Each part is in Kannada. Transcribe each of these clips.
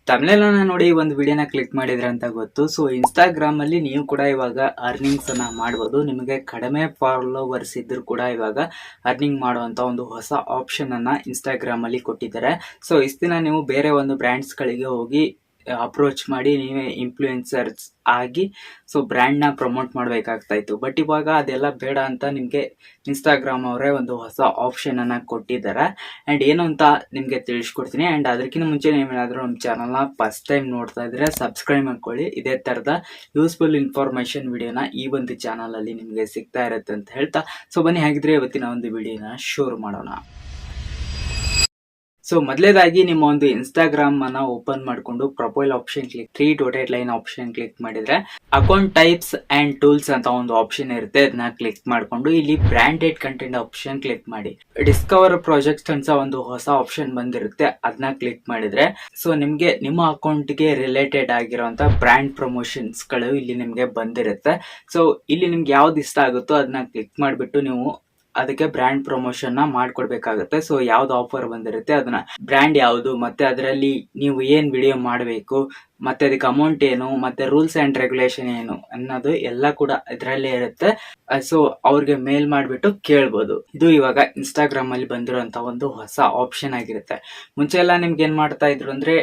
ತಮಿಳನ್ನ ನೋಡಿ ಒಂದು ವಿಡಿಯೋನ ಕ್ಲಿಕ್ ಮಾಡಿದ್ರೆ ಅಂತ ಗೊತ್ತು. ಸೊ ಇನ್ಸ್ಟಾಗ್ರಾಮ್ ಅಲ್ಲಿ ನೀವು ಕೂಡ ಇವಾಗ ಅರ್ನಿಂಗ್ಸ್ ಅನ್ನ ಮಾಡಬಹುದು. ನಿಮಗೆ ಕಡಿಮೆ ಫಾಲೋವರ್ಸ್ ಇದ್ರೂ ಕೂಡ ಇವಾಗ ಅರ್ನಿಂಗ್ ಮಾಡುವಂತ ಒಂದು ಹೊಸ ಆಪ್ಷನ್ ಅನ್ನ ಇನ್ಸ್ಟಾಗ್ರಾಮ್ ಅಲ್ಲಿ ಕೊಟ್ಟಿದ್ದಾರೆ. ಸೊ ಇಷ್ಟು ದಿನ ನೀವು ಬೇರೆ ಒಂದು ಬ್ರ್ಯಾಂಡ್ಸ್ ಗಳಿಗೆ ಹೋಗಿ ಅಪ್ರೋಚ್ ಮಾಡಿ ನೀವೇ ಇನ್ಫ್ಲೂಯೆನ್ಸರ್ಸ್ ಆಗಿ ಸೊ ಬ್ರ್ಯಾಂಡ್ ನ ಪ್ರಮೋಟ್ ಮಾಡಬೇಕಾಗ್ತಾ ಇತ್ತು. ಬಟ್ ಇವಾಗ ಅದೆಲ್ಲ ಬೇಡ ಅಂತ ನಿಮ್ಗೆ ಇನ್ಸ್ಟಾಗ್ರಾಮ್ ಅವರೇ ಒಂದು ಹೊಸ ಆಪ್ಷನ್ ಅನ್ನ ಕೊಟ್ಟಿದ್ದಾರೆ. ಅಂಡ್ ಏನು ಅಂತ ನಿಮ್ಗೆ ತಿಳಿಸ್ಕೊಡ್ತೀನಿ. ಅಂಡ್ ಅದಕ್ಕಿಂತ ಮುಂಚೆ ನೀವೇನಾದ್ರೂ ನಮ್ಮ ಚಾನಲ್ ನ ಫಸ್ಟ್ ಟೈಮ್ ನೋಡ್ತಾ ಇದ್ರೆ ಸಬ್ಸ್ಕ್ರೈಬ್ ಮಾಡ್ಕೊಳ್ಳಿ. ಇದೇ ತರದ ಯೂಸ್ಫುಲ್ ಇನ್ಫಾರ್ಮೇಶನ್ ವಿಡಿಯೋನ ಈ ಒಂದು ಚಾನಲ್ ಅಲ್ಲಿ ನಿಮ್ಗೆ ಸಿಗ್ತಾ ಇರುತ್ತೆ ಅಂತ ಹೇಳ್ತಾ, ಸೊ ಬನ್ನಿ ಹಾಗಿದ್ರೆ ಇವತ್ತಿನ ಒಂದು ವಿಡಿಯೋನ ಶುರು ಮಾಡೋಣ. ಸೊ ಮೊದಲೇದಾಗಿ ನಿಮ್ಮ ಒಂದು ಇನ್ಸ್ಟಾಗ್ರಾಮ್ ಅನ್ನ ಓಪನ್ ಮಾಡಿಕೊಂಡು profile option click 3 dotted line option click ಮಾಡಿದ್ರೆ ಅಕೌಂಟ್ ಟೈಪ್ಸ್ ಅಂಡ್ ಟೂಲ್ಸ್ ಅಂತ ಒಂದು ಆಪ್ಷನ್ ಇರುತ್ತೆ. ಅದನ್ನ ಕ್ಲಿಕ್ ಮಾಡಿಕೊಂಡು ಇಲ್ಲಿ ಬ್ರಾಂಡೆಡ್ ಕಂಟೆಂಟ್ ಆಪ್ಷನ್ ಕ್ಲಿಕ್ ಮಾಡಿ. ಡಿಸ್ಕವರ್ ಪ್ರಾಜೆಕ್ಟ್ಸ್ ಅಂತ ಒಂದು ಹೊಸ ಆಪ್ಷನ್ ಬಂದಿರುತ್ತೆ. ಅದನ್ನ ಕ್ಲಿಕ್ ಮಾಡಿದ್ರೆ ಸೊ ನಿಮ್ಗೆ ನಿಮ್ಮ ಅಕೌಂಟ್ ಗೆ ರಿಲೇಟೆಡ್ ಆಗಿರುವಂತ ಬ್ರ್ಯಾಂಡ್ ಪ್ರಮೋಷನ್ಸ್ ಗಳು ಇಲ್ಲಿ ನಿಮ್ಗೆ ಬಂದಿರುತ್ತೆ. ಸೊ ಇಲ್ಲಿ ನಿಮ್ಗೆ ಯಾವ್ದು ಇಷ್ಟ ಆಗುತ್ತೋ ಅದನ್ನ ಕ್ಲಿಕ್ ಮಾಡಿಬಿಟ್ಟು ನೀವು ಅದಕ್ಕೆ ಬ್ರ್ಯಾಂಡ್ ಪ್ರಮೋಷನ್ ನ ಮಾಡ್ಕೊಡ್ಬೇಕಾಗುತ್ತೆ. ಸೊ ಯಾವ್ದು ಆಫರ್ ಬಂದಿರುತ್ತೆ ಅದನ್ನ ಬ್ರ್ಯಾಂಡ್ ಯಾವುದು, ಮತ್ತೆ ಅದರಲ್ಲಿ ನೀವು ಏನ್ ವಿಡಿಯೋ ಮಾಡಬೇಕು, ಮತ್ತೆ ಅದಕ್ಕೆ ಅಮೌಂಟ್ ಏನು, ಮತ್ತೆ ರೂಲ್ಸ್ ಅಂಡ್ ರೆಗ್ಯುಲೇಷನ್ ಏನು ಅನ್ನೋದು ಎಲ್ಲ ಕೂಡ ಇದರಲ್ಲೇ ಇರುತ್ತೆ. ಸೊ ಅವ್ರಿಗೆ ಮೇಲ್ ಮಾಡಿಬಿಟ್ಟು ಕೇಳ್ಬೋದು. ಇದು ಇವಾಗ ಇನ್ಸ್ಟಾಗ್ರಾಮ್ ಅಲ್ಲಿ ಬಂದಿರುವಂತ ಒಂದು ಹೊಸ ಆಪ್ಷನ್ ಆಗಿರುತ್ತೆ. ಮುಂಚೆ ಎಲ್ಲ ನಿಮ್ಗೆ ಏನ್ ಮಾಡ್ತಾ ಇದ್ರು ಅಂದ್ರೆ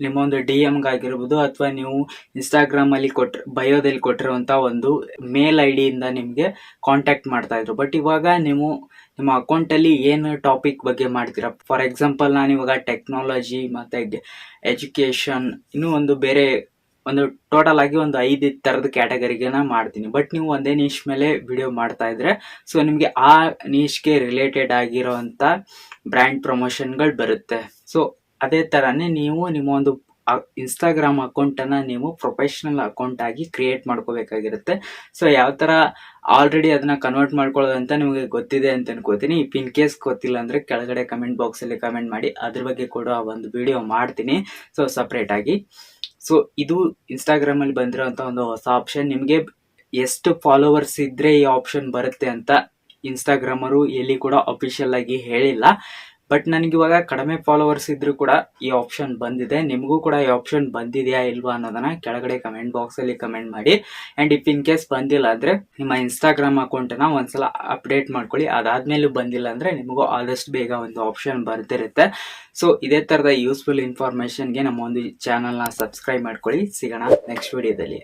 ನಿಮ್ಮ ಒಂದು DM ಆಗಿರ್ಬೋದು ಅಥವಾ ನೀವು ಇನ್ಸ್ಟಾಗ್ರಾಮ್ ಅಲ್ಲಿ ಬಯೋದಲ್ಲಿ ಕೊಟ್ಟಿರುವಂತ ಒಂದು ಮೇಲ್ ID ಇಂದ ನಿಮ್ಗೆ ಕಾಂಟ್ಯಾಕ್ಟ್ ಮಾಡ್ತಾ ಇದ್ರು. ಬಟ್ ಇವಾಗ ನೀವು ನಿಮ್ಮ ಅಕೌಂಟ್ ಅಲ್ಲಿ ಏನು ಟಾಪಿಕ್ ಬಗ್ಗೆ ಮಾಡ್ತೀರಾ, ಫಾರ್ ಎಕ್ಸಾಂಪಲ್ ನಾನು ಇವಾಗ ಟೆಕ್ನಾಲಜಿ ಮತ್ತೆ ಎಜುಕೇಶನ್ ಇನ್ನೂ ಒಂದು ಬೇರೆ ಒಂದು ಟೋಟಲ್ ಆಗಿ ಒಂದು 5 ತರದ ಕ್ಯಾಟಗರಿಗೆ ಮಾಡ್ತೀನಿ. ಬಟ್ ನೀವು ಒಂದೇ ನೀಶ್ ಮೇಲೆ ವಿಡಿಯೋ ಮಾಡ್ತಾ ಇದ್ರೆ ಸೊ ನಿಮ್ಗೆ ಆ ನೀಶ್ಗೆ ರಿಲೇಟೆಡ್ ಆಗಿರೋಂತ ಬ್ರ್ಯಾಂಡ್ ಪ್ರಮೋಷನ್ಗಳು ಬರುತ್ತೆ. ಸೊ ಅದೇ ತರಾನೇ ನೀವು ನಿಮ್ಮ ಒಂದು ಇನ್ಸ್ಟಾಗ್ರಾಮ್ ಅಕೌಂಟ್ ಅನ್ನ ನೀವು ಪ್ರೊಫೆಷನಲ್ ಅಕೌಂಟ್ ಆಗಿ ಕ್ರಿಯೇಟ್ ಮಾಡ್ಕೋಬೇಕಾಗಿರುತ್ತೆ. ಸೊ ಯಾವ ತರ ಆಲ್ರೆಡಿ ಅದನ್ನ ಕನ್ವರ್ಟ್ ಮಾಡ್ಕೊಳ್ಳೋದು ಅಂತ ನಿಮಗೆ ಗೊತ್ತಿದೆ ಅಂತ ಅನ್ಕೋತೀನಿ. ಇನ್ ಕೇಸ್ ಗೊತ್ತಿಲ್ಲ ಅಂದ್ರೆ ಕೆಳಗಡೆ ಕಮೆಂಟ್ ಬಾಕ್ಸ್ ಅಲ್ಲಿ ಕಮೆಂಟ್ ಮಾಡಿ, ಅದ್ರ ಬಗ್ಗೆ ಕೂಡ ಒಂದು ವಿಡಿಯೋ ಮಾಡ್ತೀನಿ ಸೊ ಸಪ್ರೇಟ್ ಆಗಿ. ಸೊ ಇದು ಇನ್ಸ್ಟಾಗ್ರಾಮ್ ಅಲ್ಲಿ ಬಂದಿರೋಂತ ಒಂದು ಹೊಸ ಆಪ್ಷನ್. ನಿಮ್ಗೆ ಎಷ್ಟು ಫಾಲೋವರ್ಸ್ ಇದ್ರೆ ಈ ಆಪ್ಷನ್ ಬರುತ್ತೆ ಅಂತ ಇನ್ಸ್ಟಾಗ್ರಾಮ್ ಅವರು ಎಲ್ಲಿ ಕೂಡ ಅಫಿಷಿಯಲ್ ಆಗಿ ಹೇಳಿಲ್ಲ. ಬಟ್ ನನಗೆ ಇವಾಗ ಕಡಿಮೆ ಫಾಲೋವರ್ಸ್ ಇದ್ರೂ ಕೂಡ ಈ ಆಪ್ಷನ್ ಬಂದಿದೆ. ನಿಮಗೂ ಕೂಡ ಈ ಆಪ್ಷನ್ ಬಂದಿದೆಯಾ ಇಲ್ವಾ ಅನ್ನೋದನ್ನ ಕೆಳಗಡೆ ಕಮೆಂಟ್ ಬಾಕ್ಸ್ ಅಲ್ಲಿ ಕಮೆಂಟ್ ಮಾಡಿ. ಅಂಡ್ ಇನ್ ಕೇಸ್ ಬಂದಿಲ್ಲ ಅಂದ್ರೆ ನಿಮ್ಮ ಇನ್ಸ್ಟಾಗ್ರಾಮ್ ಅಕೌಂಟ್ ನ ಒಂದ್ಸಲ ಅಪ್ಡೇಟ್ ಮಾಡ್ಕೊಳ್ಳಿ. ಅದಾದ್ಮೇಲೆ ಬಂದಿಲ್ಲ ಅಂದ್ರೆ ನಿಮಗೂ ಆದಷ್ಟು ಬೇಗ ಒಂದು ಆಪ್ಷನ್ ಬರ್ತಿರುತ್ತೆ. ಸೊ ಇದೇ ತರದ ಯೂಸ್ಫುಲ್ ಇನ್ಫಾರ್ಮೇಶನ್ಗೆ ನಮ್ಮ ಒಂದು ಚಾನಲ್ ನ ಸಬ್ಸ್ಕ್ರೈಬ್ ಮಾಡ್ಕೊಳ್ಳಿ. ಸಿಗೋಣ ನೆಕ್ಸ್ಟ್ ವಿಡಿಯೋದಲ್ಲಿ.